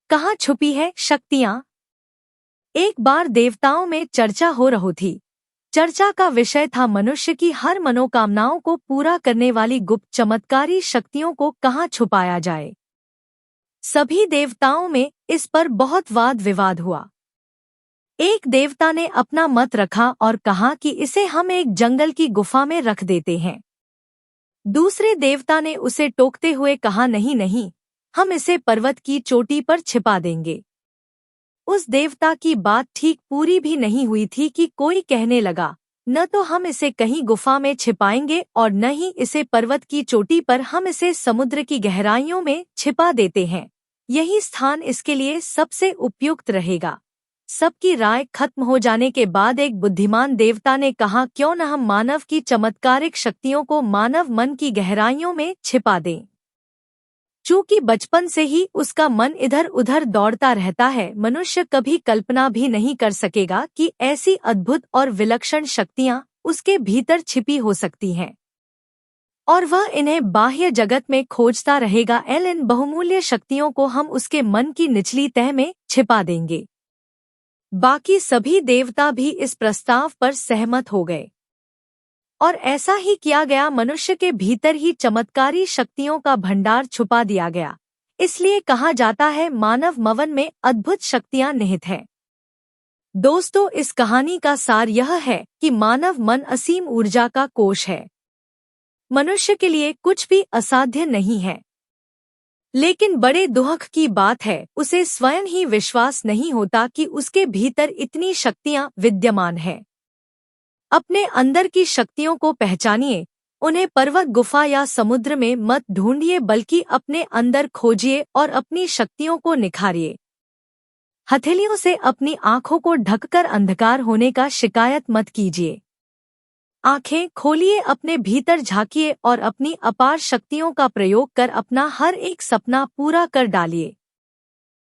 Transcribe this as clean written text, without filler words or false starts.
कहाँ छुपी है शक्तियाँ? एक बार देवताओं में चर्चा हो रही थी। चर्चा का विषय था मनुष्य की हर मनोकामनाओं को पूरा करने वाली गुप्त चमत्कारी शक्तियों को कहाँ छुपाया जाए। सभी देवताओं में इस पर बहुत वाद विवाद हुआ। एक देवता ने अपना मत रखा और कहा कि इसे हम एक जंगल की गुफा में रख देते हैं। दूसरे देवता ने उसे टोकते हुए कहा, नहीं नहीं, हम इसे पर्वत की चोटी पर छिपा देंगे। उस देवता की बात ठीक पूरी भी नहीं हुई थी कि कोई कहने लगा, न तो हम इसे कहीं गुफा में छिपाएंगे और न ही इसे पर्वत की चोटी पर, हम इसे समुद्र की गहराइयों में छिपा देते हैं। यही स्थान इसके लिए सबसे उपयुक्त रहेगा। सबकी राय खत्म हो जाने के बाद एक बुद्धिमान देवता ने कहा, क्यों न हम मानव की चमत्कारिक शक्तियों को मानव मन की गहराइयों में छिपा दें। चूंकि बचपन से ही उसका मन इधर उधर दौड़ता रहता है, मनुष्य कभी कल्पना भी नहीं कर सकेगा कि ऐसी अद्भुत और विलक्षण शक्तियां उसके भीतर छिपी हो सकती हैं, और वह इन्हें बाह्य जगत में खोजता रहेगा। इन बहुमूल्य शक्तियों को हम उसके मन की निचली तह में छिपा देंगे। बाकी सभी देवता भी इस प्रस्ताव पर सहमत हो गए और ऐसा ही किया गया। मनुष्य के भीतर ही चमत्कारी शक्तियों का भंडार छुपा दिया गया। इसलिए कहा जाता है, मानव मवन में अद्भुत शक्तियां निहित हैं। दोस्तों, इस कहानी का सार यह है कि मानव मन असीम ऊर्जा का कोष है। मनुष्य के लिए कुछ भी असाध्य नहीं है। लेकिन बड़े दुख की बात है, उसे स्वयं ही विश्वास नहीं होता कि उसके भीतर इतनी शक्तियां विद्यमान हैं। अपने अंदर की शक्तियों को पहचानिए। उन्हें पर्वत, गुफा या समुद्र में मत ढूंढिए, बल्कि अपने अंदर खोजिए और अपनी शक्तियों को निखारिए। हथेलियों से अपनी आंखों को ढककर अंधकार होने का शिकायत मत कीजिए। आंखें खोलिए, अपने भीतर झांकिए और अपनी अपार शक्तियों का प्रयोग कर अपना हर एक सपना पूरा कर डालिए।